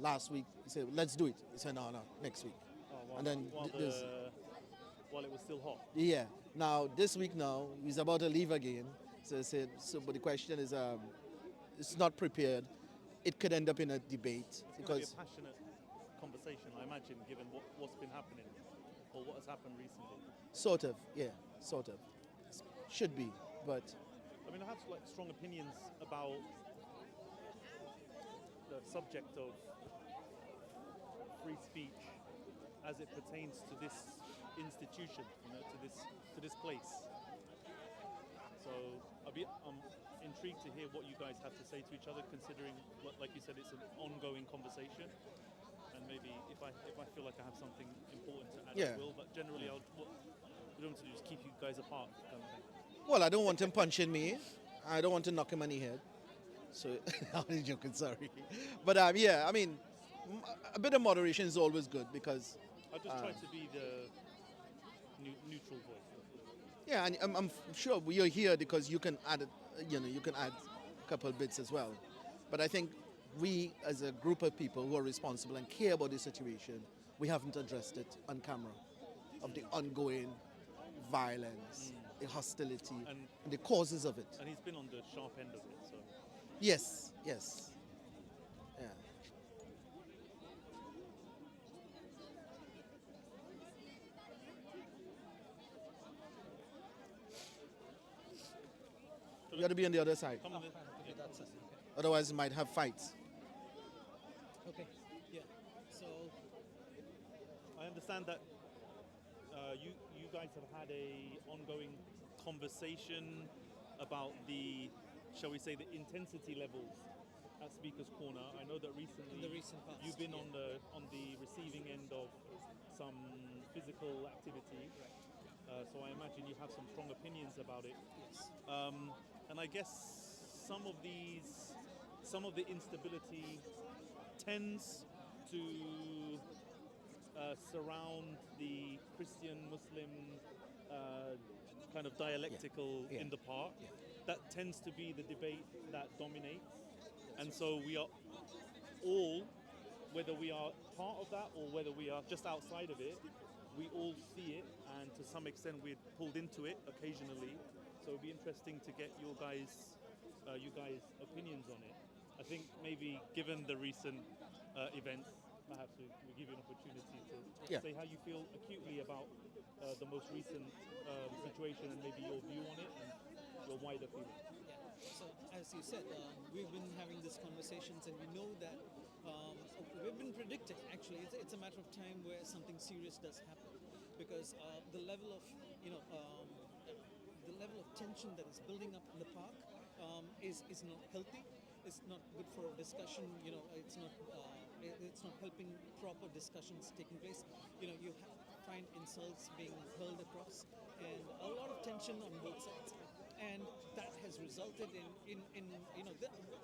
last week he said, let's do it. He said, no, no, next week. And then while it was still hot. yeah. Now this week now he's about to leave again. So I said, so but the question is, it's not prepared. It could end up in a debate It's going to be because a passionate conversation, I imagine, given what's been happening or what has happened recently. sort of, yeah, sort of, should be, but I mean, I have like strong opinions about the subject of free speech as it pertains to this institution, to this place. So I'm intrigued to hear what you guys have to say to each other, considering, like you said, it's an ongoing conversation. And maybe if I feel like I have something important to add, Yeah. I will. But generally, what we don't want to do is keep you guys apart, kind of thing. well, I don't want him punching me. I don't want to knock him on the head. So I'm only joking, sorry. But yeah, I mean, a bit of moderation is always good because I just try to be the neutral voice. yeah, and I'm sure you're here because you can add, you can add a couple bits as well. But I think we, as a group of people who are responsible and care about the situation, we haven't addressed it on camera of the ongoing violence, the hostility, and the causes of it. And he's been on the sharp end of it, so. Yes, yes, yeah. You got to be on the other side. Come on, Okay, that's it. Otherwise, you might have fights. Okay. Yeah. So I understand that you guys have had a ongoing conversation about the, shall we say, the intensity levels at Speaker's Corner. I know that recently in the recent past, you've been yeah. on the receiving end of some physical activity. So I imagine you have some strong opinions about it. Yes. And I guess some of the instability tends to surround the Christian-Muslim kind of dialectical Yeah. in the park. Yeah. That tends to be the debate that dominates. And so we are all, whether we are part of that or whether we are just outside of it, we all see it, and to some extent we're pulled into it occasionally. So it'd be interesting to get you guys' opinions on it. I think maybe given the recent events, perhaps we give you an opportunity to Yeah. say how you feel acutely about the most recent situation and maybe your view on it and your wider feeling. Yeah. So as you said, we've been having these conversations, and we know that we've been predicting. Actually, it's a matter of time where something serious does happen, because the level of the level of tension that is building up in the park is not healthy. It's not good for discussion. It's not helping proper discussions taking place. You find insults being hurled across, and a lot of tension on both sides. And that has resulted in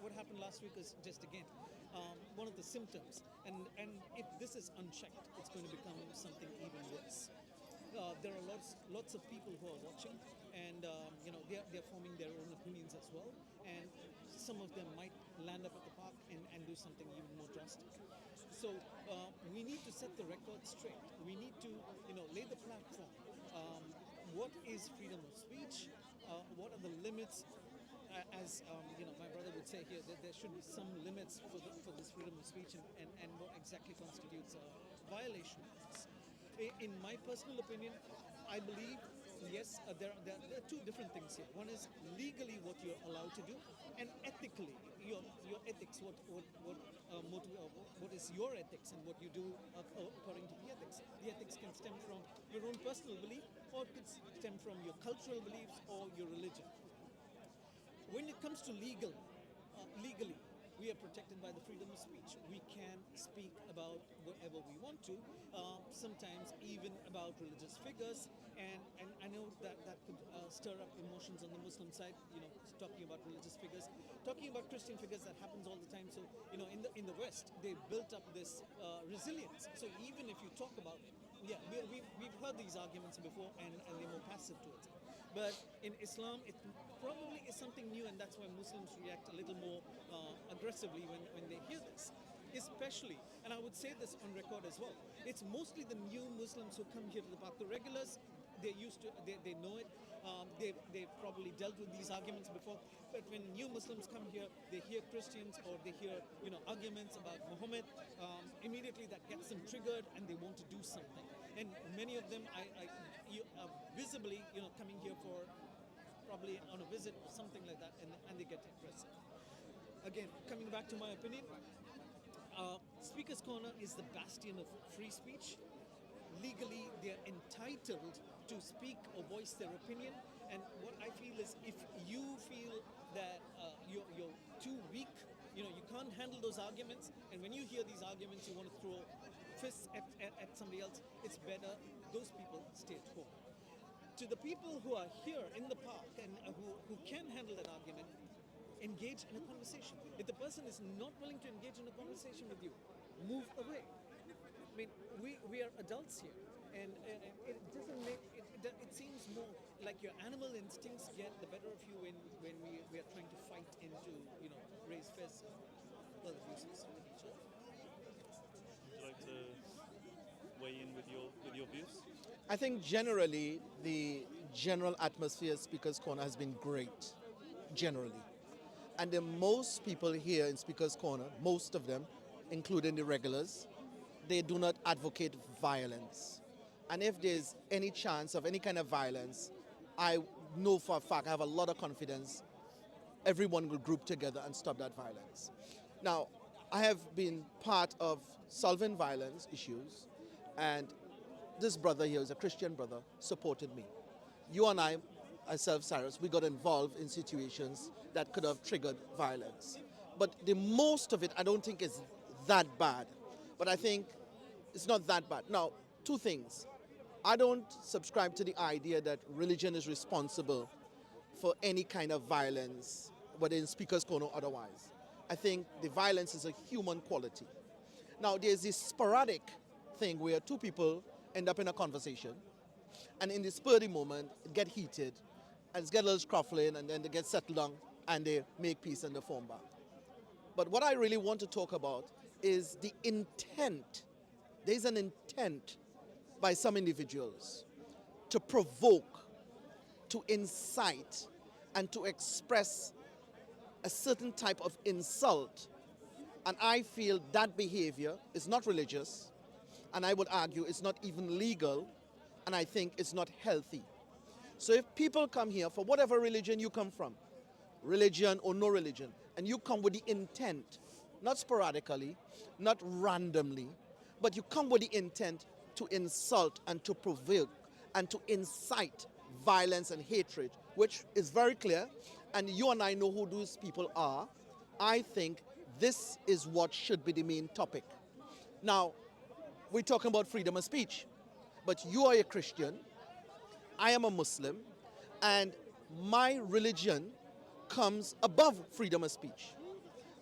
what happened last week is just again one of the symptoms. And if this is unchecked, it's going to become something even worse. There are lots of people who are watching, and they're forming their own opinions as well. And some of them might land up at the park and do something even more drastic. So we need to set the record straight. We need to lay the platform. What is freedom of speech? What are the limits? As my brother would say here, that there should be some limits for this freedom of speech, and what exactly constitutes a violation of this. In my personal opinion, I believe, yes, there are two different things here. One is legally what you're allowed to do, and ethically, your ethics, what is your ethics and what you do according to the ethics. The ethics can stem from your own personal belief, or it could stem from your cultural beliefs or your religion. When it comes to legally, we are protected by the freedom of speech. We can speak about whatever we want to, sometimes even about religious figures, and I know that could stir up emotions on the Muslim side, talking about religious figures. Talking about Christian figures, that happens all the time. So, in the West, they built up this resilience. So even if you talk about it, yeah, we've heard these arguments before, and they're more passive to it. But in Islam, it probably is something new, and that's why Muslims react a little more aggressively when they hear this. Especially especially, and I would say this on record as well, it's mostly the new Muslims who come here to the park. The regulars, they're used to, they know it. They've probably dealt with these arguments before. But when new Muslims come here, they hear Christians or they hear, arguments about Muhammad. Immediately that gets them triggered and they want to do something. And many of them, you are visibly, coming here for probably on a visit or something like that, and they get aggressive. Again, coming back to my opinion, Speaker's Corner is the bastion of free speech. Legally, they're entitled to speak or voice their opinion. And what I feel is, if you feel that you're too weak, you can't handle those arguments, and when you hear these arguments, you want to throw fists at somebody else, it's better those people stay at home. To the people who are here in the park and who can handle that argument, engage in a conversation. If the person is not willing to engage in a conversation with you, move away. I mean, we are adults here, and it doesn't make it seems more like your animal instincts get the better of you when we are trying to fight into raise fists and other abuses with each other. Would you like to weigh in with your views? I think generally the general atmosphere at Speaker's Corner has been great, generally. And the most people here in Speaker's Corner, most of them, including the regulars, they do not advocate violence. And if there's any chance of any kind of violence, I know for a fact, I have a lot of confidence, everyone will group together and stop that violence. Now, I have been part of solving violence issues, and this brother here is a Christian brother, supported me. You and I, myself, Cyrus, we got involved in situations that could have triggered violence. But the most of it, I don't think is that bad. But I think it's not that bad. Now, two things. I don't subscribe to the idea that religion is responsible for any kind of violence, whether in Speaker's Corner or otherwise. I think the violence is a human quality. Now, there's this sporadic thing where two people end up in a conversation, and in the spur of the moment, it get heated, and it get a little scruffling, and then they get settled down, and they make peace and they form back. But what I really want to talk about is the intent. There's an intent by some individuals to provoke, to incite, and to express a certain type of insult. And I feel that behavior is not religious, and I would argue it's not even legal, and I think it's not healthy. So if people come here for whatever religion you come from, religion or no religion, and you come with the intent, not sporadically, not randomly, but you come with the intent to insult and to provoke and to incite violence and hatred, which is very clear, and you and I know who those people are, I think this is what should be the main topic. Now, we're talking about freedom of speech, but you are a Christian, I am a Muslim, and my religion comes above freedom of speech.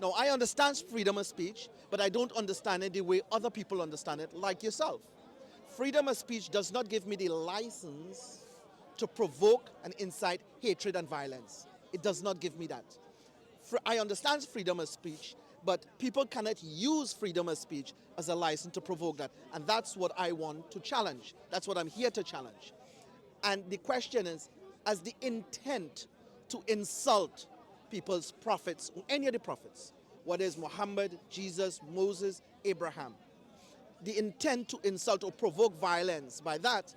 Now, I understand freedom of speech, but I don't understand it the way other people understand it, like yourself. Freedom of speech does not give me the license to provoke and incite hatred and violence. It does not give me that. I understand freedom of speech, but people cannot use freedom of speech as a license to provoke that. And that's what I want to challenge. That's what I'm here to challenge. And the question is, as the intent to insult people's prophets, any of the prophets, whether it's Muhammad, Jesus, Moses, Abraham, the intent to insult or provoke violence by that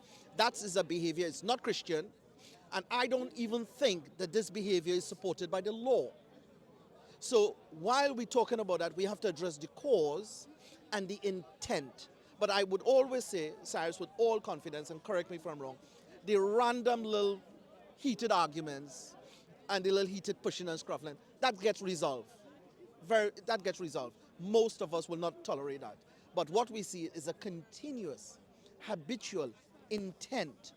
is a behavior, it's not Christian, and I don't even think that this behavior is supported by the law. So while we're talking about that, we have to address the cause and the intent. But I would always say, Cyrus, with all confidence, and correct me if I'm wrong, the random little heated arguments and the little heated pushing and scruffling, that gets resolved. That gets resolved. Most of us will not tolerate that. But what we see is a continuous, habitual intent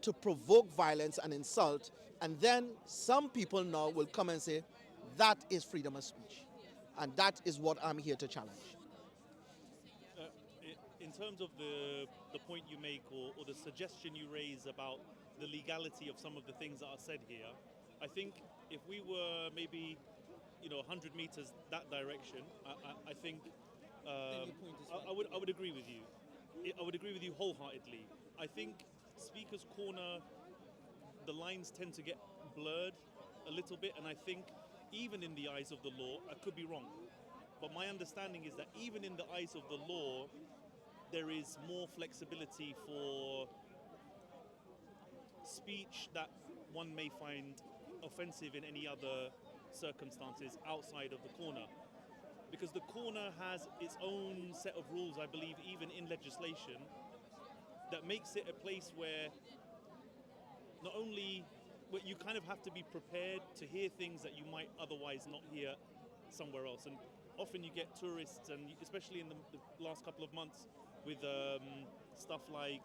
to provoke violence and insult, and then some people now will come and say, that is freedom of speech. And that is what I'm here to challenge. In terms of the point you make or the suggestion you raise about the legality of some of the things that are said here, I think if we were maybe 100 meters that direction, I think Then your point is valid. I would agree with you. I would agree with you wholeheartedly. I think Speaker's Corner, the lines tend to get blurred a little bit, and I think even in the eyes of the law, I could be wrong, but my understanding is that even in the eyes of the law, there is more flexibility for speech that one may find offensive in any other circumstances outside of the corner. Because the corner has its own set of rules, I believe, even in legislation, that makes it a place where not only but you kind of have to be prepared to hear things that you might otherwise not hear somewhere else. And often you get tourists, and especially in the last couple of months with stuff like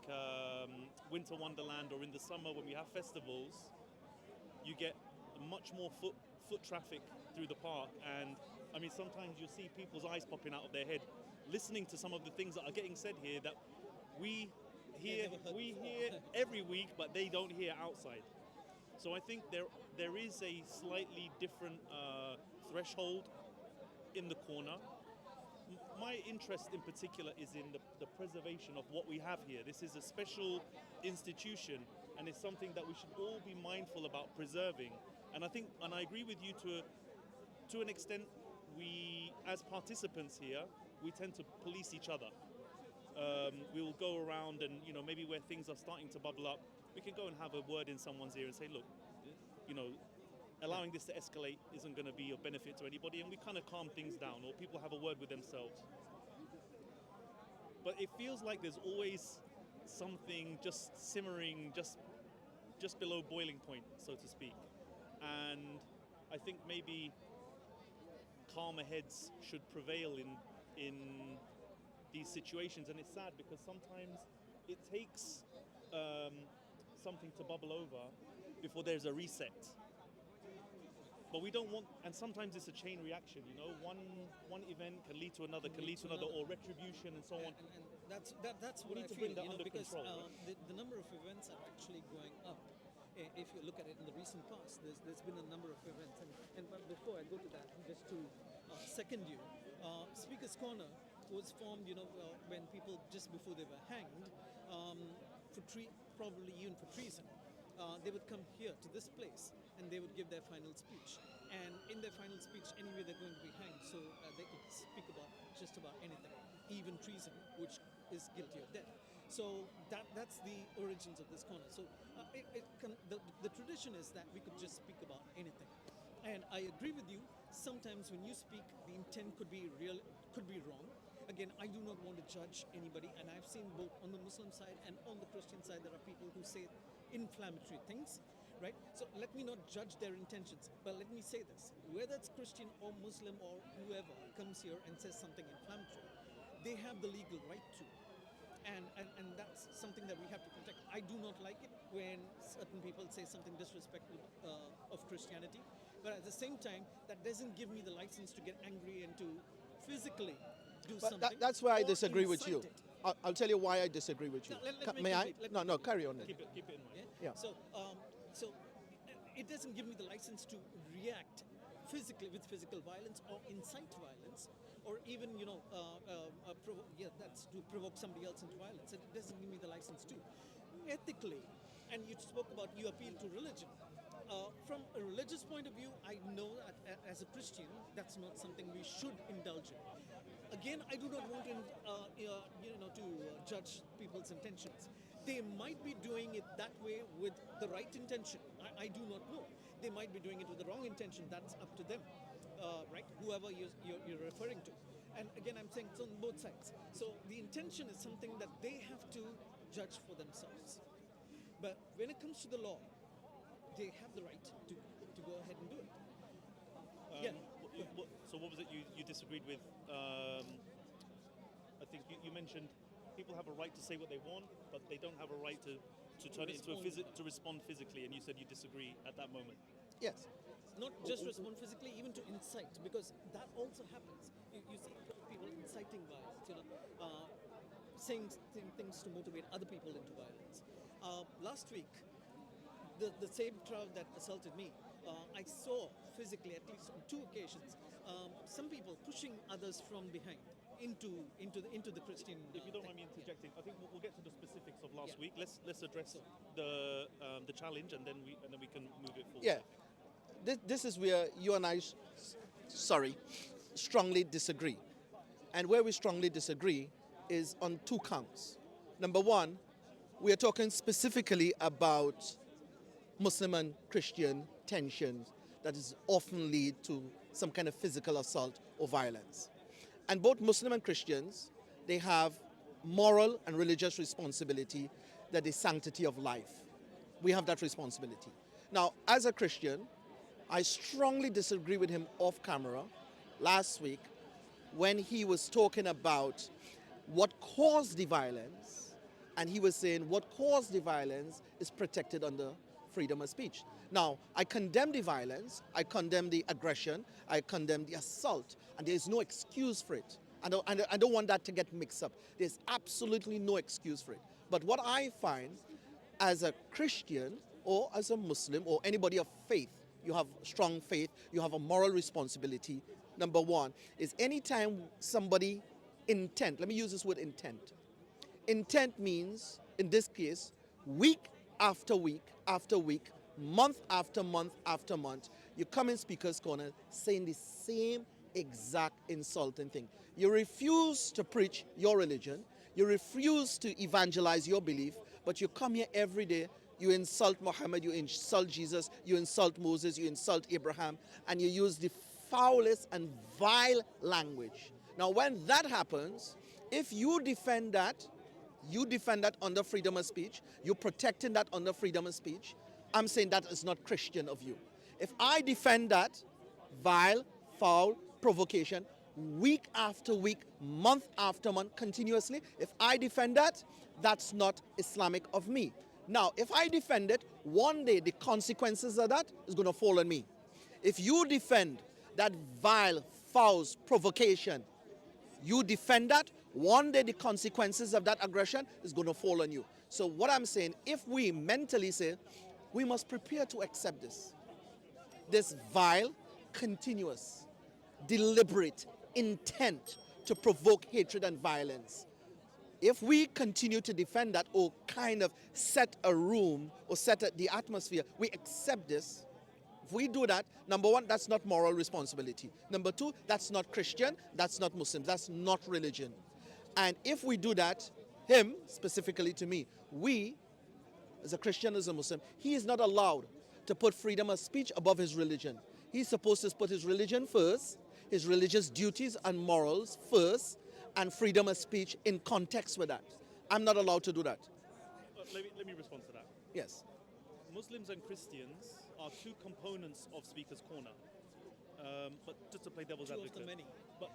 Winter Wonderland, or in the summer when we have festivals, you get much more foot traffic through the park. And I mean, sometimes you'll see people's eyes popping out of their head listening to some of the things that are getting said here that we hear every week, but they don't hear outside. So I think there is a slightly different threshold in the corner. My interest in particular is in the preservation of what we have here. This is a special institution, and it's something that we should all be mindful about preserving. And I think, and I agree with you to an extent, we, as participants here, we tend to police each other. We will go around and, maybe where things are starting to bubble up, we can go and have a word in someone's ear and say, look, allowing this to escalate isn't going to be of benefit to anybody, and we kind of calm things down, or people have a word with themselves. But it feels like there's always something just simmering, just below boiling point, so to speak. And I think maybe calmer heads should prevail in these situations. And it's sad because sometimes it takes something to bubble over before there's a reset. But we don't want, and sometimes it's a chain reaction, one event can lead to another, or retribution and so on. And that's what We I need to feel, bring that under because control. the number of events are actually going up. If you look at it in the recent past, there's been a number of events. And but before I go to that, just to second you, Speaker's Corner was formed, when people, just before they were hanged, probably even for treason. They would come here to this place and they would give their final speech. And in their final speech, anyway, they're going to be hanged, so they could speak about just about anything, even treason, which is guilty of death. So that's the origins of this corner. So the tradition is that we could just speak about anything. And I agree with you. Sometimes when you speak, the intent could be real, could be wrong. Again, I do not want to judge anybody, and I've seen both on the Muslim side and on the Christian side there are people who say inflammatory things, right? So let me not judge their intentions, but let me say this: whether it's Christian or Muslim or whoever comes here and says something inflammatory, they have the legal right to. And that's something that we have to protect. I do not like it when certain people say something disrespectful of Christianity, but at the same time, that doesn't give me the license to get angry and to physically do But something. that's where I or disagree with you. incite it. I'll tell you why I disagree with you. No, let me May I? complete. No, carry on. Then. Keep it in mind. Yeah. So it doesn't give me the license to react physically with physical violence or incite violence, or even that's to provoke somebody else into violence. It doesn't give me the license to. Ethically, and you spoke about you appeal to religion. From a religious point of view, I know that as a Christian, that's not something we should indulge in. Again, I do not want to judge people's intentions. They might be doing it that way with the right intention. I do not know. They might be doing it with the wrong intention. That's up to them, right? Whoever you're referring to. And again, I'm saying it's on both sides. So the intention is something that they have to judge for themselves. But when it comes to the law, they have the right to go ahead and do it. So what was it you disagreed with? I think you mentioned people have a right to say what they want, but they don't have a right to turn it into to respond physically, and you said you disagree at that moment. Yes. Not just respond physically, even to incite, because that also happens. You see people inciting violence, saying things to motivate other people into violence. Last week, the same crowd that assaulted me, I saw physically, at least on 2 occasions, some people pushing others from behind into the Christian. If you don't mind thing. me interjecting, I think we'll get to the specifics of last Yeah. week. Let's address the challenge, and then we can move it forward. Yeah, this is where you and I, sorry, strongly disagree. And where we strongly disagree is on two counts. Number one, we are talking specifically about Muslim and Christian tensions that is often lead to some kind of physical assault or violence. And both Muslim and Christians, they have moral and religious responsibility that is sanctity of life. We have that responsibility. Now, as a Christian, I strongly disagree with him off camera last week when he was talking about what caused the violence, and he was saying what caused the violence is protected under freedom of speech. Now, I condemn the violence, I condemn the aggression, I condemn the assault, and there's no excuse for it. I don't want that to get mixed up. There's absolutely no excuse for it. But what I find as a Christian or as a Muslim or anybody of faith, you have strong faith, you have a moral responsibility. Number one is anytime somebody intent, let me use this word intent. Intent means, in this case, week after week after week, month after month after month, you come in Speaker's Corner saying the same exact insulting thing. You refuse to preach your religion, you refuse to evangelize your belief, but you come here every day, you insult Muhammad, you insult Jesus, you insult Moses, you insult Abraham, and you use the foulest and vile language. Now, when that happens, if you defend that under freedom of speech, you're protecting that under freedom of speech, I'm saying that is not Christian of you. If I defend that vile, foul, provocation, week after week, month after month, continuously, if I defend that, that's not Islamic of me. Now, if I defend it, one day the consequences of that is going to fall on me. If you defend that vile, foul provocation, you defend that, one day the consequences of that aggression is going to fall on you. So what I'm saying, if we mentally say, we must prepare to accept this vile, continuous, deliberate intent to provoke hatred and violence. If we continue to defend that or kind of set a room or set the atmosphere, we accept this. If we do that, number one, that's not moral responsibility. Number two, that's not Christian, that's not Muslim, that's not religion. And if we do that, him, specifically to me, we, as a Christian, as a Muslim, he is not allowed to put freedom of speech above his religion. He's supposed to put his religion first, his religious duties and morals first, and freedom of speech in context with that. I'm not allowed to do that. Let me respond to that. Yes. Muslims and Christians are two components of Speaker's Corner. But just to play devil's Two advocate. of the many. But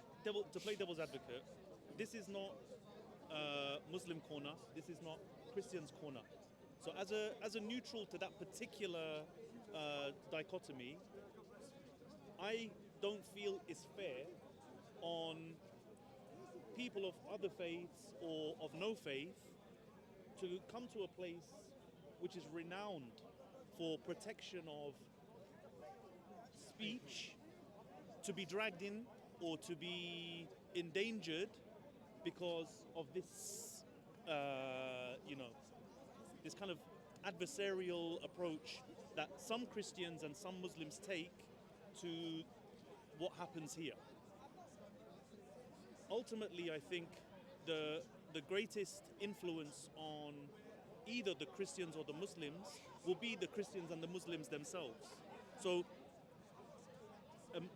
to play devil's advocate, this is not Muslim corner. This is not Christian's corner. So as a neutral to that particular dichotomy, I don't feel it's fair on people of other faiths or of no faith to come to a place which is renowned for protection of speech, to be dragged in or to be endangered because of this, this kind of adversarial approach that some Christians and some Muslims take to what happens here. Ultimately, I think the greatest influence on either the Christians or the Muslims will be the Christians and the Muslims themselves. So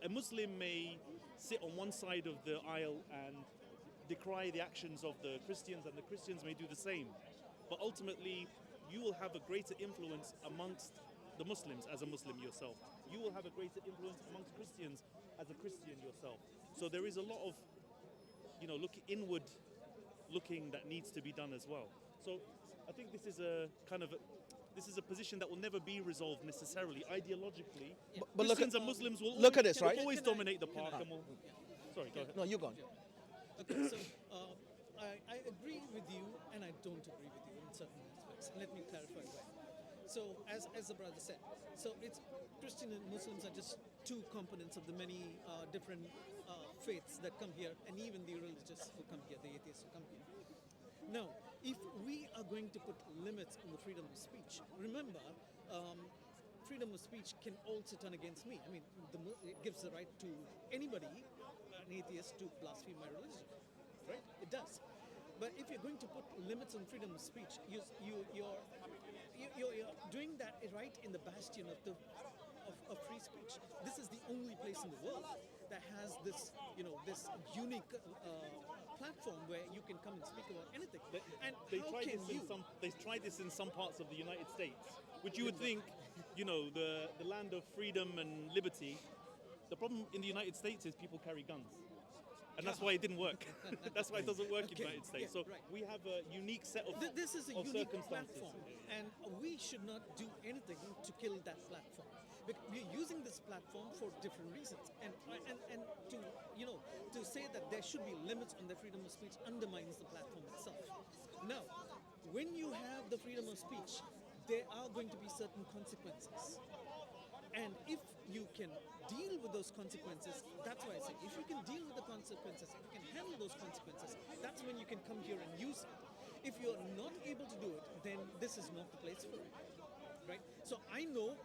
a Muslim may sit on one side of the aisle and decry the actions of the Christians, and the Christians may do the same. But ultimately, you will have a greater influence amongst the Muslims as a Muslim yourself. You will have a greater influence amongst Christians as a Christian yourself. So there is a lot of, inward looking that needs to be done as well. So I think this is a position that will never be resolved necessarily ideologically. But Christians and Muslims will look at this, right? always dominate the park. And sorry, go ahead. No, you're gone. Okay, so I agree with you and I don't agree with you in certain aspects. Let me clarify why. So as the brother said, so it's Christian and Muslims are just two components of the many different faiths that come here, and even the religious who come here, the atheists who come here. Now, if we are going to put limits on the freedom of speech, remember, freedom of speech can also turn against me. I mean, it gives the right to anybody, an atheist, to blaspheme my religion, right? It does. But if you're going to put limits on freedom of speech, you're doing that right in the bastion of free speech. This is the only place in the world that has this, this unique platform where you can come and speak about anything. And They've tried this in some parts of the United States, which you would think, the land of freedom and liberty. The problem in the United States is people carry guns. And that's why it didn't work. That's why it doesn't work in the United States. Yeah, so right. we have a unique set of This is a of unique circumstances. platform, and we should not do anything to kill that platform. Because we're using this platform for different reasons, and to say that there should be limits on the freedom of speech undermines the platform itself. Now, when you have the freedom of speech, there are going to be certain consequences. And if you can deal with those consequences, that's why I say, if you can deal with the consequences, if you can handle those consequences, that's when you can come here and use it. If you're not able to do it, then this is not the place for it, right? So I know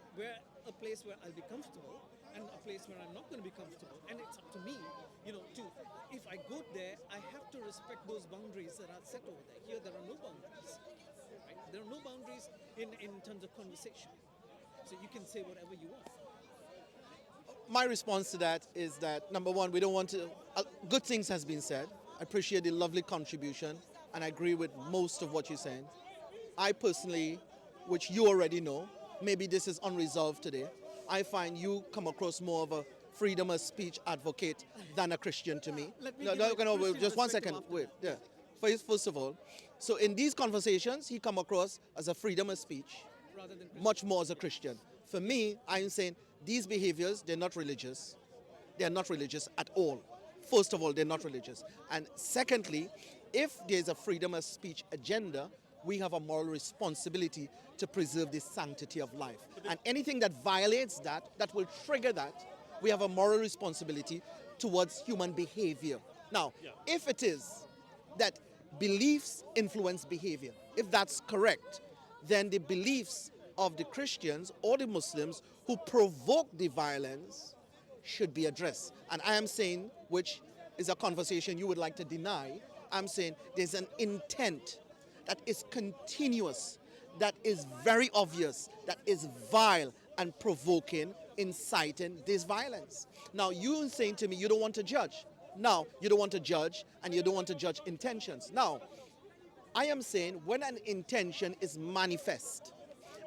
a place where I'll be comfortable and a place where I'm not going to be comfortable. And it's up to me, if I go there, I have to respect those boundaries that are set over there. Here, there are no boundaries, right? There are no boundaries in terms of conversation. So you can say whatever you want. My response to that is that, number one, we don't want to... good things has been said. I appreciate the lovely contribution, and I agree with most of what you're saying. I personally, which you already know, maybe this is unresolved today, I find you come across more of a freedom of speech advocate than a Christian to me. Let me give my wait, Christian just one perspective second. after Wait, that. yeah. First of all, so in these conversations, he come across as a freedom of speech, Rather than much more as a Christian. For me, I'm saying these behaviors, they're not religious. They're not religious at all. First of all, they're not religious. And secondly, if there's a freedom of speech agenda, we have a moral responsibility to preserve the sanctity of life. And anything that violates that will trigger that, we have a moral responsibility towards human behavior. Now, if it is that beliefs influence behavior, if that's correct, then the beliefs of the Christians or the Muslims who provoke the violence should be addressed. And I am saying, which is a conversation you would like to deny, I'm saying there's an intent that is continuous, that is very obvious, that is vile and provoking, inciting this violence. Now, you saying to me you don't want to judge. Now, you don't want to judge, and you don't want to judge intentions. Now, I am saying when an intention is manifest,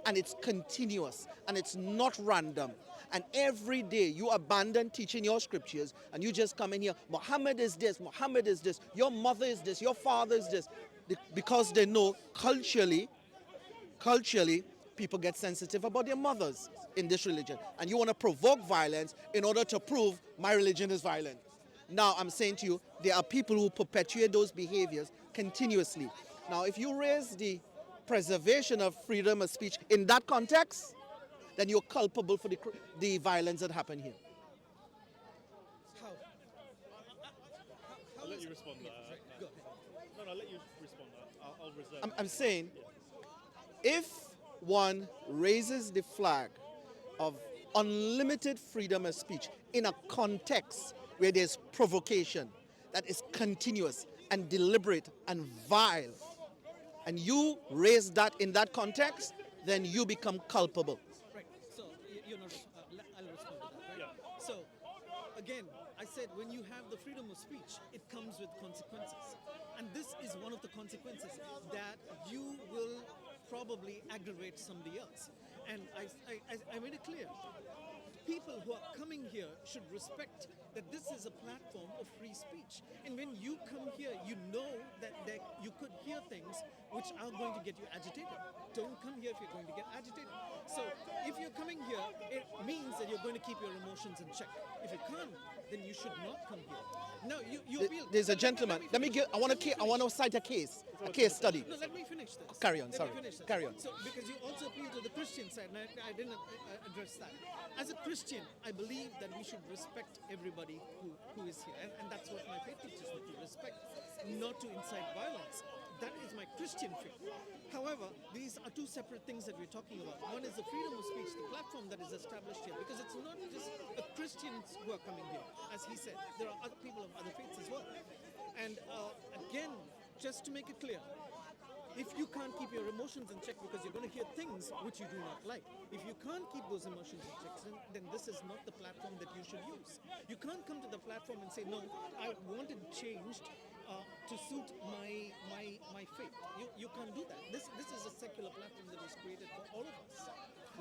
and it's continuous, and it's not random, and every day you abandon teaching your scriptures, and you just come in here, Muhammad is this, Muhammad is this, your mother is this, your father is this, because they know culturally, people get sensitive about their mothers in this religion, and you want to provoke violence in order to prove my religion is violent. Now, I'm saying to you, there are people who perpetuate those behaviors continuously. Now, if you raise the preservation of freedom of speech in that context, then you're culpable for the violence that happened here. How? I'll let you respond to that. Go ahead. No, I'll let you respond to that. I'll reserve. I'm saying, if one raises the flag of unlimited freedom of speech in a context where there's provocation that is continuous and deliberate and vile, and you raise that in that context, then you become culpable. Right. So you're not. I'll respond to that. Right. Yeah. So again, I said when you have the freedom of speech, it comes with consequences, and this is one of the consequences, that you will probably aggravate somebody else. And I made it clear. People who are coming here should respect that this is a platform of free speech. And when you come here, you know that you could hear things which are going to get you agitated. Don't come here if you're going to get agitated. So if you're coming here, it means that you're going to keep your emotions in check. If you can't, then you should not come here. No, you appeal. There's a gentleman. I want to cite a case. a case study. No, let me finish this. Carry on, Let me sorry. finish this. Carry on. So, because you also appeal to the Christian side, and I didn't address that. As a Christian, I believe that we should respect everybody who is here. And that's what my faith teaches me, to respect, not to incite violence. That is my Christian faith. However, these are two separate things that we're talking about. One is the freedom of speech, the platform that is established here, because it's not just Christians who are coming here. As he said, there are other people of other faiths as well. And again, just to make it clear, if you can't keep your emotions in check because you're going to hear things which you do not like, if you can't keep those emotions in check, then this is not the platform that you should use. You can't come to the platform and say, no, I want it changed to suit my faith. You can't do that. This is a secular platform that was created for all of us.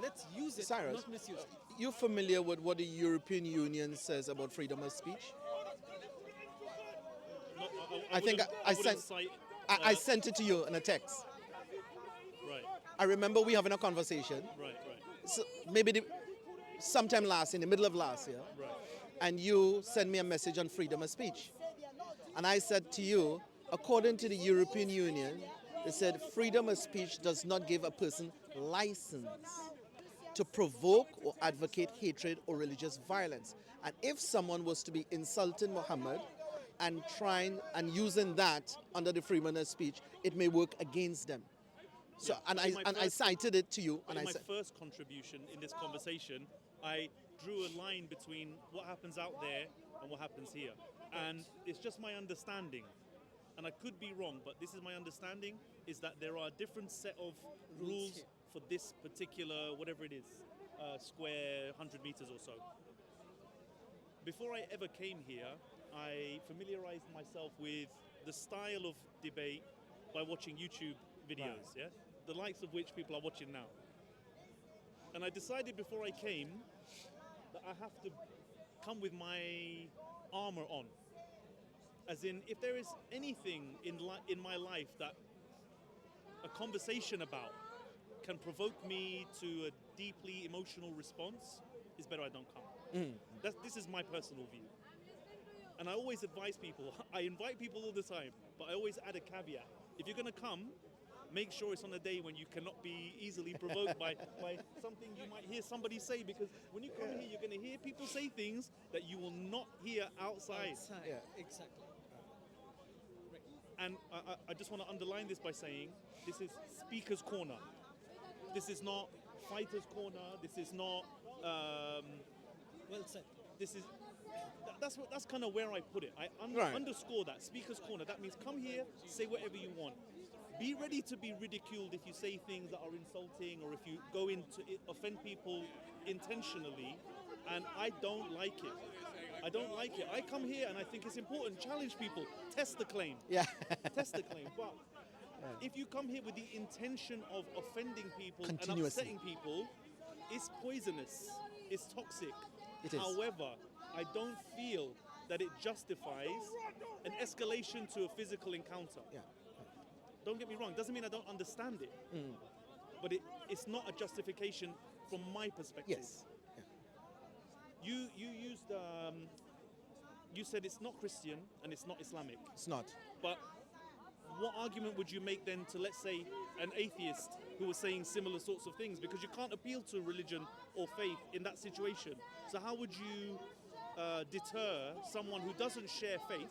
Let's use it, Cyrus, not misuse it. you familiar with what the European Union says about freedom of speech? No, I think wouldn't- I wouldn't sent- cite, I sent it to you in a text. right, I remember we having a conversation, right, so maybe sometime in the middle of last year, right. and you sent me a message on freedom of speech. And I said to you, according to the European Union, they said freedom of speech does not give a person license to provoke or advocate hatred or religious violence. And if someone was to be insulting Muhammad and trying and using that under the freedom of speech, it may work against them. So, Yeah, and but in my I first- cited it to you, and In I my said, first contribution in this conversation, I drew a line between what happens out there and what happens here. And it's just my understanding, and I could be wrong, but this is my understanding, is that there are a different set of rules here. for this particular, whatever it is, square 100 meters or so. Before I ever came here, I familiarized myself with the style of debate by watching YouTube videos, yeah? The likes of which people are watching now. And I decided before I came that I have to come with my armor on. As in, if there is anything in my life that a conversation about can provoke me to a deeply emotional response, it's better I don't come. This is my personal view. And I always advise people, I invite people all the time, but I always add a caveat. If you're going to come, make sure it's on a day when you cannot be easily provoked by something you might hear somebody say, because when you come here, you're going to hear people say things that you will not hear outside. Yeah. Exactly. And I just want to underline this by saying this is Speaker's Corner. This is not Fighter's Corner. This is not. Well said. This is. That's kind of where I put it. I Right. underscore that Speaker's Corner. That means come here, say whatever you want. Be ready to be ridiculed if you say things that are insulting or if you go in to offend people intentionally. And I don't like it. I don't like it. I come here and I think it's important. Challenge people. Test the claim. Yeah. Test the claim. But if you come here with the intention of offending people and Continuously. upsetting people, it's poisonous. It's toxic. It is. However, I don't feel that it justifies an escalation to a physical encounter. Yeah. Don't get me wrong. Doesn't mean I don't understand it. But it's not a justification from my perspective. Yes. Yeah. You used you said it's not Christian and it's not Islamic. It's not. But what argument would you make then to, let's say, an atheist who was saying similar sorts of things? Because you can't appeal to religion or faith in that situation. So how would you deter someone who doesn't share faith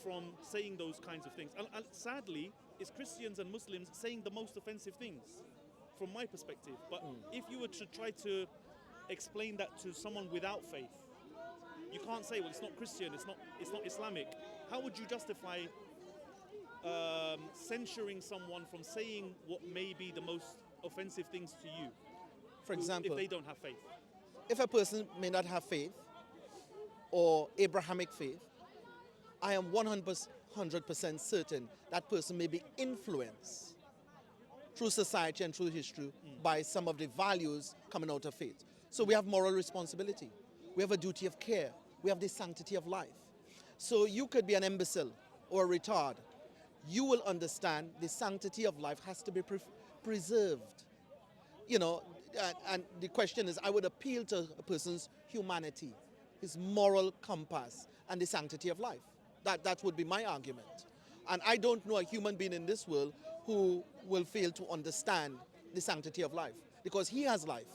from saying those kinds of things? And sadly, it's Christians and Muslims saying the most offensive things from my perspective. But if you were to try to explain that to someone without faith, you can't say, well, it's not Christian, it's not Islamic. How would you justify censuring someone from saying what may be the most offensive things to you, For example, if they don't have faith? if a person may not have faith or Abrahamic faith, I am 100% certain that person may be influenced through society and through history by some of the values coming out of faith. So we have moral responsibility. We have a duty of care. We have the sanctity of life. So you could be an imbecile or a retard. You will understand the sanctity of life has to be preserved. You know, and the question is, I would appeal to a person's humanity, his moral compass, and the sanctity of life. That would be my argument. And I don't know a human being in this world who will fail to understand the sanctity of life, because he has life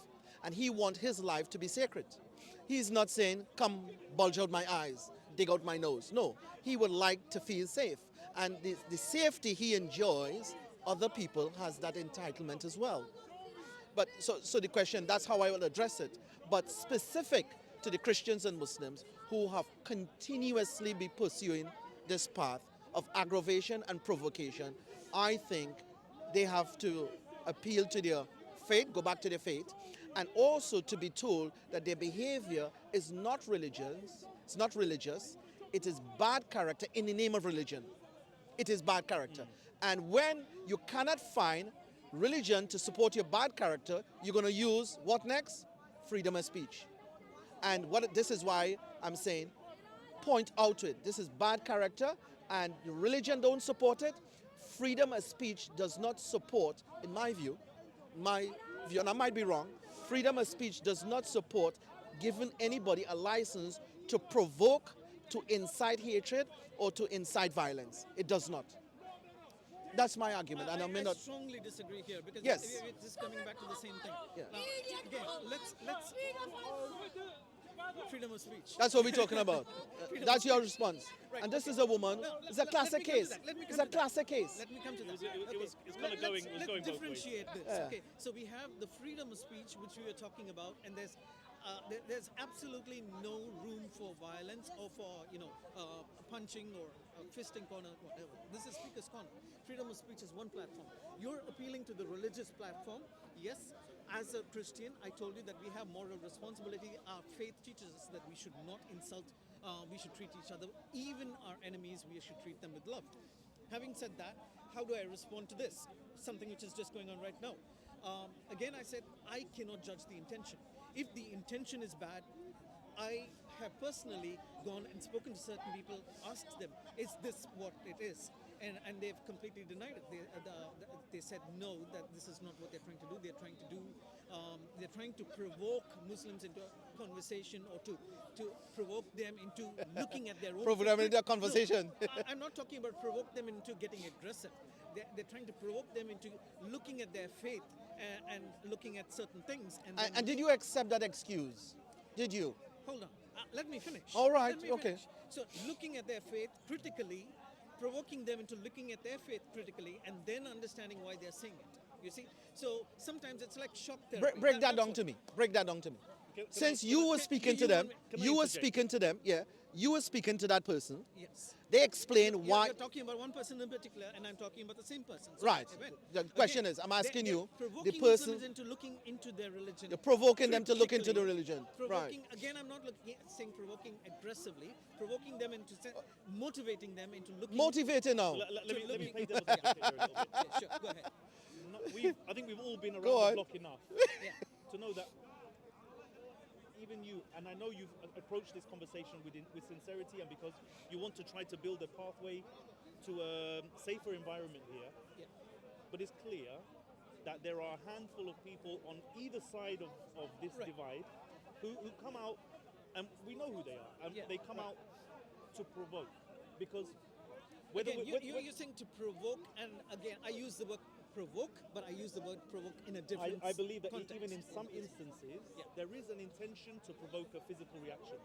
and he wants his life to be sacred. He's not saying, come bulge out my eyes, dig out my nose. No, he would like to feel safe. And the safety he enjoys, other people has that entitlement as well. But so the question, that's how I will address it. But specific to the Christians and Muslims who have continuously been pursuing this path of aggravation and provocation, I think they have to appeal to their faith, go back to their faith, and also to be told that their behavior is not religious, it is bad character in the name of religion. It is bad character. And when you cannot find religion to support your bad character, you're going to use what next? Freedom of speech. And this is why I'm saying, point out to it. This is bad character, and religion don't support it. Freedom of speech does not support, in my view, and I might be wrong, freedom of speech does not support giving anybody a license to provoke, to incite hatred, or to incite violence. It does not. That's my argument, and I may not. Strongly disagree here because Yes. it's just coming back to the same thing. Yeah. Now, again, let's freedom of speech. That's what we're talking about. That's your response. Right, And this is a woman. It's a classic case. It's a classic case. Let me come to that. It's kind of going. It was going Let's both ways. differentiate this. Yeah. Okay, so we have the freedom of speech, which we were talking about, and there's absolutely no room for violence or for punching or fisting corner, whatever. This is speaker's corner. Freedom of speech is one platform. You're appealing to the religious platform. Yes, as a Christian, I told you that we have moral responsibility. Our faith teaches us that we should not insult. We should treat each other, even our enemies, we should treat them with love. Having said that, how do I respond to this? Something which is just going on right now. Again, I said I cannot judge the intention. If the intention is bad, I have personally gone and spoken to certain people, asked them, is this what it is? And they've completely denied it. They said no, that this is not what they're trying to do. They're trying to provoke Muslims into a conversation, or to provoke them into looking at their own. Provoke them into a conversation. No, I'm not talking about provoke them into getting aggressive. They're trying to provoke them into looking at their faith and looking at certain things. And did you accept that excuse? Did you? Hold on. Let me finish. All right, Let me okay. finish. So looking at their faith critically, provoking them into looking at their faith critically, and then understanding why they're saying it. You see? So sometimes it's like shock therapy. Break that That's down all. to me. Break that down to me. Since I- you were can- speaking to you them, want me- can I you were interject? speaking to them, yeah. You were speaking to that person. Yes. They explain You're- why. You're talking about one person in particular, and I'm talking about the same person. So Right. again, The question is, I'm asking they're you, the provoking person, Muslims into looking into their religion. you're provoking them to look into the critically. religion. Right. Provoking, again, I'm not saying provoking aggressively, provoking them into, motivating them into looking. Motivating now. Let me looking- play devil's advocate here a little bit. Yeah, sure, go ahead. I think we've all been around Go the on. block enough Yeah. to know that even you, and I know you've approached this conversation with sincerity, and because you want to try to build a pathway to a safer environment here, Yeah. but it's clear that there are a handful of people on either side of this Right. divide who come out, and we know who they are, and Yeah, they come right. out to provoke, because whether Again, we- you're saying to provoke, and again, I use the word provoke, but I use the word provoke in a different I believe that context. even in some instances, Yeah. there is an intention to provoke a physical reaction.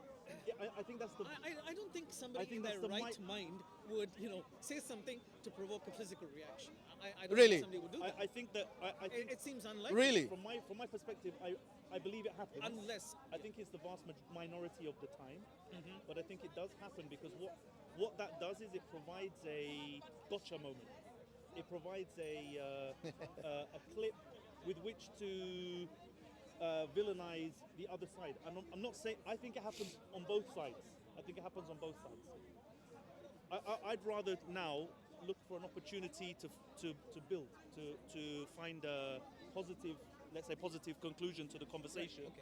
Yeah, I think that's the. I don't think somebody think in that's their the right mind would, say something to provoke a physical reaction. I don't Really? think somebody would do that. I think that I think It seems unlikely. Really? from my perspective, I believe it happens. Unless, I think it's the vast minority of the time, Mm-hmm. but I think it does happen because what that does is it provides a gotcha moment. It provides a clip with which to villainize the other side. And I'm not saying, I think it happens on both sides. I think it happens on both sides. I'd rather now look for an opportunity to build, to find a positive, let's say positive conclusion to the conversation. okay.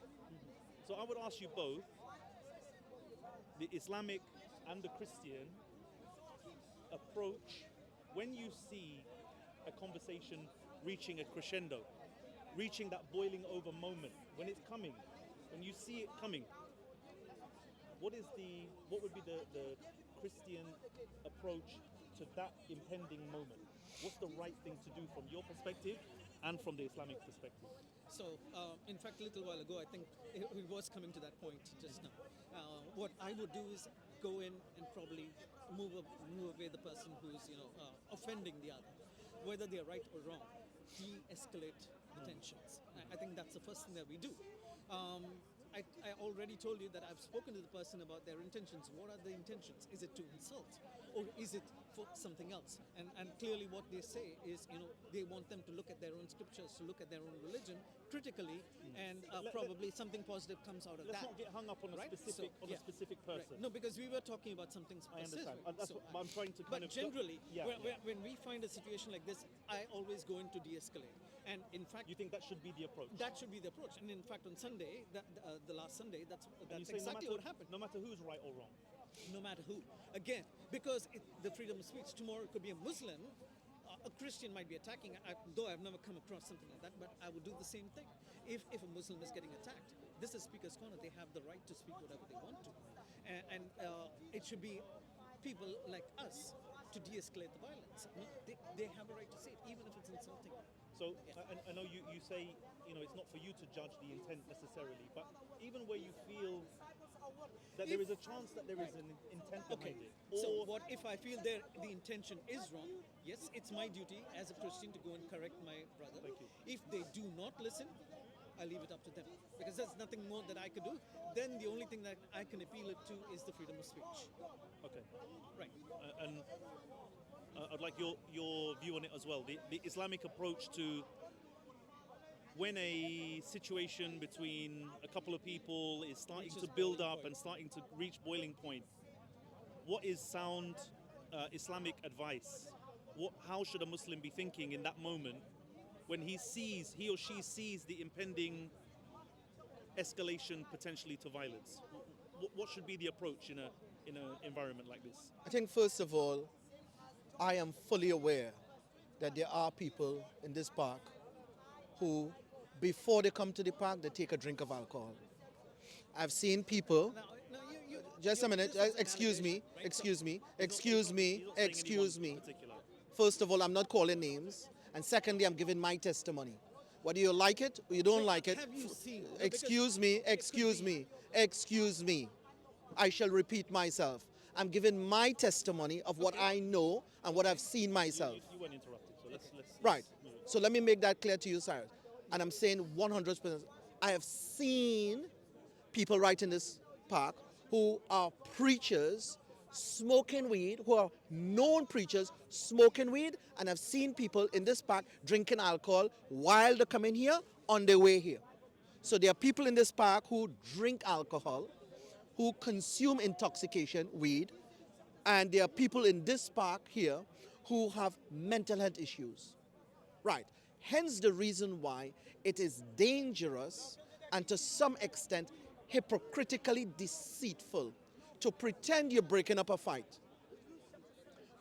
So I would ask you both, the Islamic and the Christian approach, when you see a conversation reaching a crescendo, reaching that boiling over moment, when it's coming, when you see it coming, what would be the Christian approach to that impending moment? What's the right thing to do from your perspective and from the Islamic perspective? So, in fact, a little while ago, I think it was coming to that point just now. What I would do is go in and probably move away the person who's offending the other, whether they are right or wrong. De-escalate the tensions. I think that's the first thing that we do. I already told you that I've spoken to the person about their intentions. What are the intentions? Is it to insult, or is it for something else? And clearly, what they say is, they want them to look at their own scriptures, to look at their own religion critically, and probably something positive comes out of Let's that. not get hung up on a Right? specific So, a specific Right. person. No, because we were talking about something I specific. understand. That's So, what I'm trying to kind but of. generally, Yeah, when we find a situation like this, I always go in to de-escalate. And in fact, You think that should be the approach? that should be the approach. And in fact, on Sunday, the last Sunday, that's And you say exactly what happened. no matter who's right or wrong. No matter who. Again, because the freedom of speech, tomorrow it could be a Muslim, a Christian might be attacking, though I've never come across something like that, but I would do the same thing. If a Muslim is getting attacked, this is Speaker's Corner, they have the right to speak whatever they want to. And it should be people like us to de-escalate the violence. I mean, they have a right to say it, even if it's insulting. So I know you say it's not for you to judge the intent necessarily, but even where you feel that there is a chance that there is an intent Okay, behind it, so or what if I feel the intention is wrong? Yes, it's my duty as a Christian to go and correct my brother. Thank you. If they do not listen, I leave it up to them, because there's nothing more that I could do. Then the only thing that I can appeal it to is the freedom of speech. okay, Right. and I'd like your view on it as well. The Islamic approach to when a situation between a couple of people is starting Reaches to build boiling up point. and starting to reach boiling point. What is sound Islamic advice? How should a Muslim be thinking in that moment when he or she sees the impending escalation potentially to violence? What should be the approach in an environment like this? I think first of all, I am fully aware that there are people in this park who, before they come to the park, they take a drink of alcohol. I've seen people. Now you Just a minute. this is an Excuse me. allegation, right? Excuse me. He's not Excuse saying me. anyone Excuse me. in particular. First of all, I'm not calling names, and secondly, I'm giving my testimony. Whether you like it or you don't like it. Have you seen? Excuse me. Excuse me. Excuse me. I shall repeat myself. I'm giving my testimony of what I know and what I've seen myself. You weren't interrupted, so let's Right. move it. So let me make that clear to you, Cyrus. And I'm saying 100%. I have seen people right in this park who are preachers smoking weed, who are known preachers smoking weed, and I've seen people in this park drinking alcohol while they come in here on their way here. So there are people in this park who drink alcohol, who consume intoxication, weed, and there are people in this park here who have mental health issues. Right. Hence the reason why it is dangerous and to some extent hypocritically deceitful to pretend you're breaking up a fight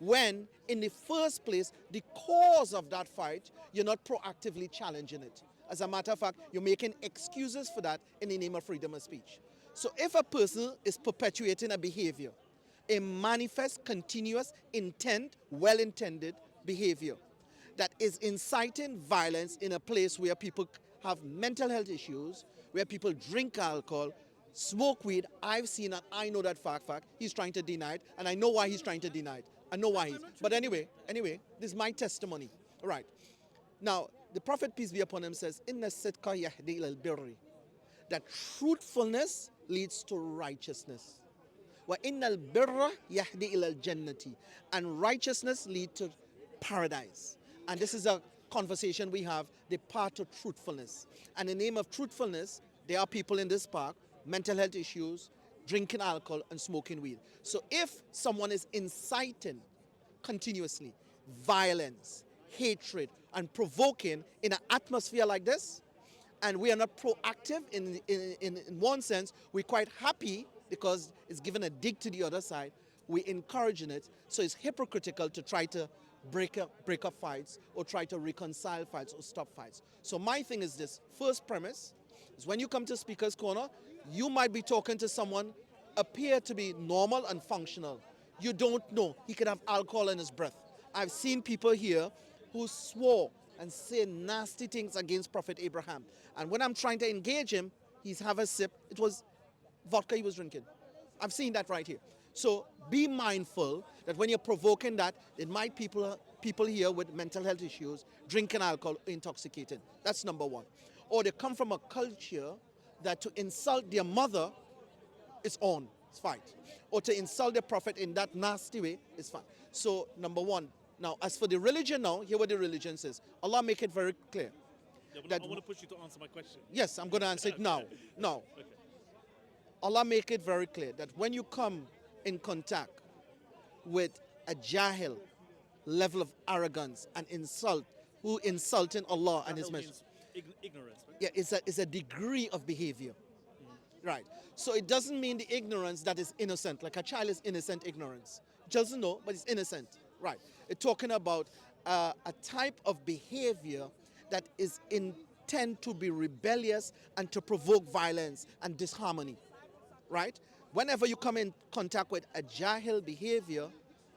when in the first place the cause of that fight you're not proactively challenging it. As a matter of fact, you're making excuses for that in the name of freedom of speech. So if a person is perpetuating a behavior, a manifest, continuous, intent, well-intended behavior that is inciting violence in a place where people have mental health issues, where people drink alcohol, smoke weed, I've seen and I know that fact. He's trying to deny it, and I know why he's trying to deny it. I know why he's. But anyway, this is my testimony. All right. Now, the Prophet, peace be upon him, says, "Inna sidqa yahdi ilal birri," that truthfulness leads to righteousness. Wa innal birra yahdi ilal jannati, and righteousness lead to paradise. And this is a conversation we have, the path to truthfulness. And in the name of truthfulness, there are people in this park, mental health issues, drinking alcohol and smoking weed. So if someone is inciting continuously violence, hatred, and provoking in an atmosphere like this, and we are not proactive in one sense, we're quite happy because it's given a dig to the other side, we're encouraging it, so it's hypocritical to try to break up fights or try to reconcile fights or stop fights. So my thing is this, first premise is when you come to Speaker's Corner, you might be talking to someone appear to be normal and functional. You don't know. He could have alcohol in his breath. I've seen people here who swore and say nasty things against Prophet Abraham. And when I'm trying to engage him, he's have a sip. It was vodka he was drinking. I've seen that right here. So be mindful that when you're provoking that, there might people here with mental health issues drinking alcohol, intoxicated. That's number one. Or they come from a culture that to insult their mother is on, it's fine. Or to insult the prophet in that nasty way is fine. So number one. Now, as for the religion now, hear what the religion says. Allah make it very clear. Yeah, but that I want to push you to answer my question. Yes, I'm going to answer it now. Now, Okay. Allah make it very clear that when you come in contact with a jahil level of arrogance and insult, who insulting Allah and His Jahil Messenger, means ignorance, right? yeah, it's a degree of behavior. Right. So it doesn't mean the ignorance that is innocent, like a child is innocent ignorance. Doesn't know, but it's innocent. Right. It's talking about a type of behavior that is intent to be rebellious and to provoke violence and disharmony. Right? Whenever you come in contact with a jahil behavior,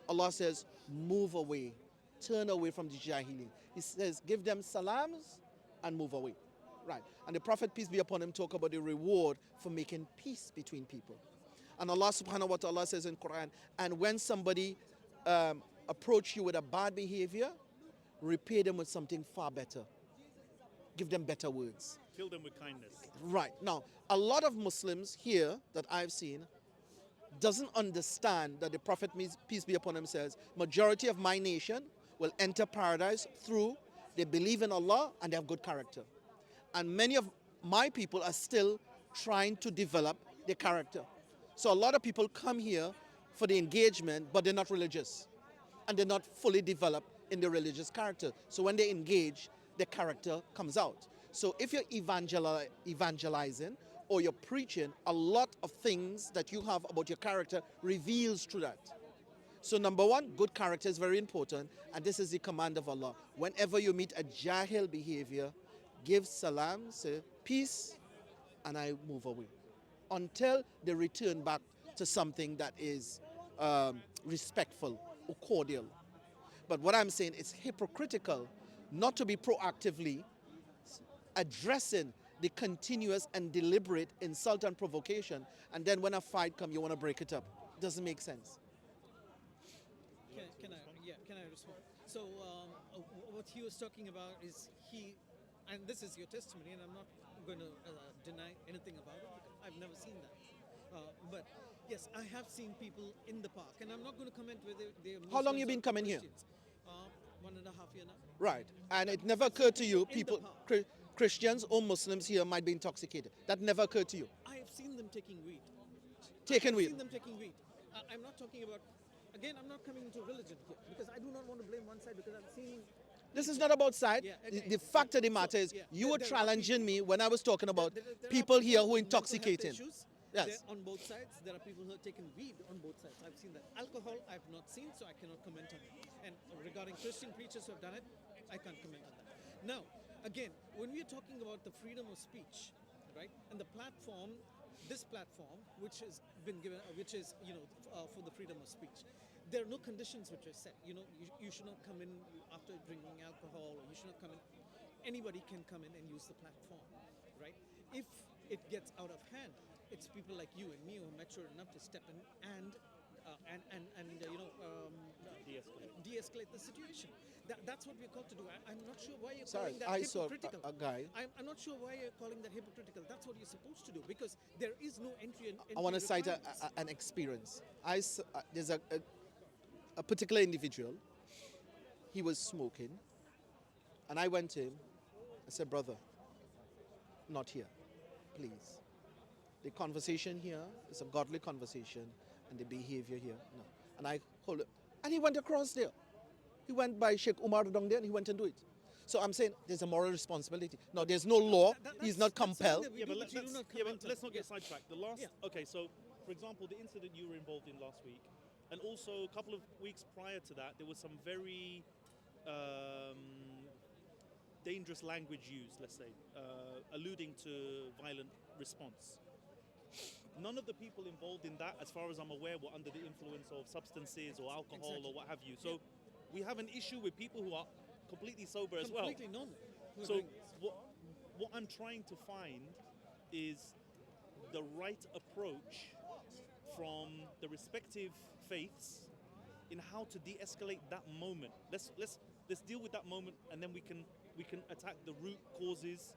Allah says, move away. Turn away from the jahili. He says, give them salams and move away. Right. And the Prophet, peace be upon him, talk about the reward for making peace between people. And Allah subhanahu wa ta'ala says in Quran, and when somebody approach you with a bad behavior, repay them with something far better. Give them better words. Kill them with kindness. Right. Now, a lot of Muslims here that I've seen doesn't understand that the Prophet, peace be upon him, says, majority of my nation will enter paradise through they believe in Allah and they have good character. And many of my people are still trying to develop their character. So a lot of people come here for the engagement, but they're not religious. And they're not fully developed in their religious character. So when they engage, their character comes out. So if you're evangelizing or you're preaching, a lot of things that you have about your character reveals through that. So number one, good character is very important. And this is the command of Allah. Whenever you meet a jahil behavior, give salam, say peace, and I move away. Until they return back to something that is respectful or cordial. But what I'm saying is hypocritical not to be proactively addressing the continuous and deliberate insult and provocation, and then when a fight comes, you want to break it up. Doesn't make sense. Can I respond? So what he was talking about is and this is your testimony, and I'm not going to deny anything about it because I've never seen that. But yes, I have seen people in the park, and I'm not going to comment whether they're Muslims. How long you been or coming here? Christians. 1.5 years now. Right. And it never occurred to you, In the people, park. Christians or Muslims here might be intoxicated. That never occurred to you. I have seen them taking weed. Taking I've weed. seen them taking weed. I'm not talking about. Again, I'm not coming into religion here because I do not want to blame one side because I'm seeing. This is not about side. Yeah, The- okay. The fact of the So, matter is, yeah, you were there are challenging me when I was talking about There are people here who with mental health intoxicating. issues. Yes. They're on both sides. There are people who are taking weed on both sides. I've seen that. Alcohol, I've not seen, so I cannot comment on it. And regarding Christian preachers who have done it, I can't comment on that. Now, again, when we are talking about the freedom of speech, right, and the platform, this platform, which has been given, which is, for the freedom of speech, there are no conditions which are set. You should not come in after drinking alcohol, or you should not come in. Anybody can come in and use the platform, right? If it gets out of hand, it's people like you and me who are mature enough to step in and de-escalate the situation. That's what we're called to do. I'm not sure why you're Sorry, calling that I saw hypocritical. a guy. I'm not sure why you're calling that hypocritical. That's what you're supposed to do because there is no entry. I want to cite an experience. There's a particular individual. He was smoking, and I went to him. I said, "Brother, not here, please. The conversation here is a godly conversation, and the behavior here, no." And I hold it, and he went across there. He went by Sheikh Umar down there, and he went and do it. So I'm saying there's a moral responsibility. No, there's no law. He's not compelled. Yeah, but let's not get sidetracked. The last, okay, so for example, the incident you were involved in last week, and also a couple of weeks prior to that, there was some very dangerous language used, let's say, alluding to violent response. none of the people involved in that, as far as I'm aware, were under the influence of substances or alcohol Exactly. or what have you. So we have an issue with people who are completely sober as well. Completely normal. Who are So doing this. what I'm trying to find is the right approach from the respective faiths in how to de-escalate that moment. Let's deal with that moment, and then we can attack the root causes,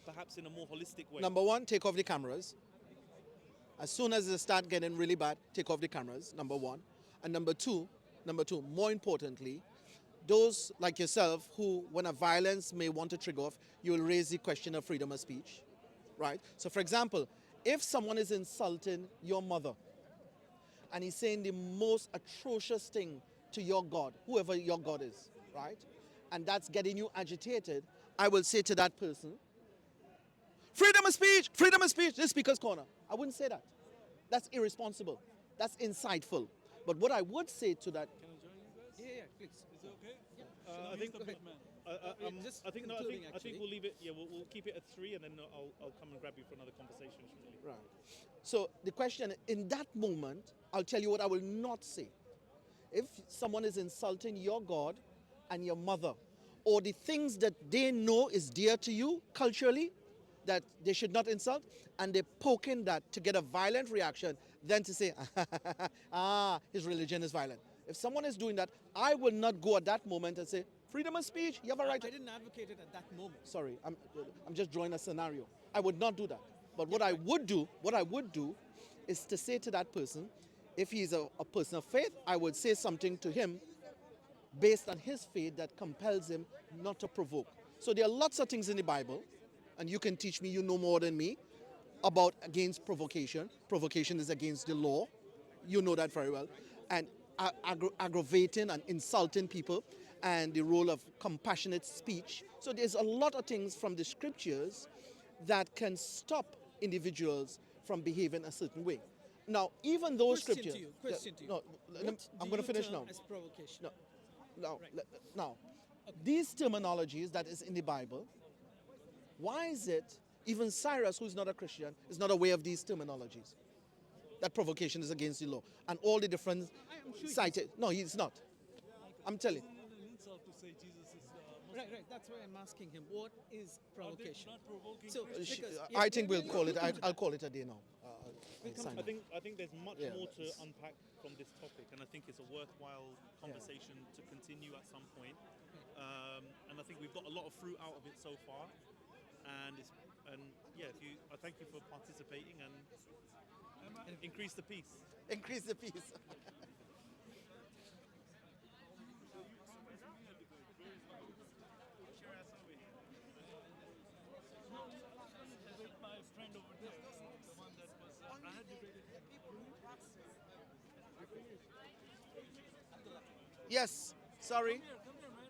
perhaps in a more holistic way. Number one, take off the cameras. As soon as they start getting really bad, take off the cameras, number one. And number two, more importantly, those like yourself who, when a violence may want to trigger off, you will raise the question of freedom of speech, right? So for example, if someone is insulting your mother and he's saying the most atrocious thing to your God, whoever your God is, right? And that's getting you agitated, I will say to that person, freedom of speech, this speaker's corner. I wouldn't say that. That's irresponsible. That's insightful. But what I would say to that, Yeah, please. Is it okay? I think Go ahead. Just I think concluding, I think actually. we'll leave it. Yeah, we'll keep it at 3, and then I'll come and grab you for another conversation shortly. right. So the question, in that moment, I'll tell you what I will not say. If someone is insulting your God and your mother, or the things that they know is dear to you culturally, that they should not insult, and they're poking that to get a violent reaction, then to say, his religion is violent. If someone is doing that, I will not go at that moment and say, freedom of speech, you have a right. I didn't advocate it at that moment. Sorry, I'm just drawing a scenario. I would not do that. But what I would do is to say to that person, if he's a person of faith, I would say something to him based on his faith that compels him not to provoke. So there are lots of things in the Bible, and you can teach me, you know more than me, about against provocation. Provocation is against the law. You know that very well. And aggravating and insulting people, and the role of compassionate speech. So there's a lot of things from the scriptures that can stop individuals from behaving a certain way. Now, even those Question scriptures. to you. Question to you. No, What I'm do going to you finish term now. as provocation? No, now, Right. now, these terminologies that is in the Bible, why is it even Cyrus, who's not a Christian, is not aware of these terminologies? That provocation is against the law, and all the different I'm sure cited. No, he's not. I'm telling. Isn't it an insult to say Jesus is Muslim? Right. That's why I'm asking him. What is Are they provocation? not provoking So, Christians? because- I think yeah, we'll call it. come to I'll that. call it a day now. Sign I off. think there's much Yeah, more to it's- unpack from this topic, and I think it's a worthwhile conversation to continue at some point. And I think we've got a lot of fruit out of it so far. And yeah, I thank you for participating and increase the peace. Increase the peace. With my friend over there, the one that was I had debated him. Yes. Sorry. Come here, man.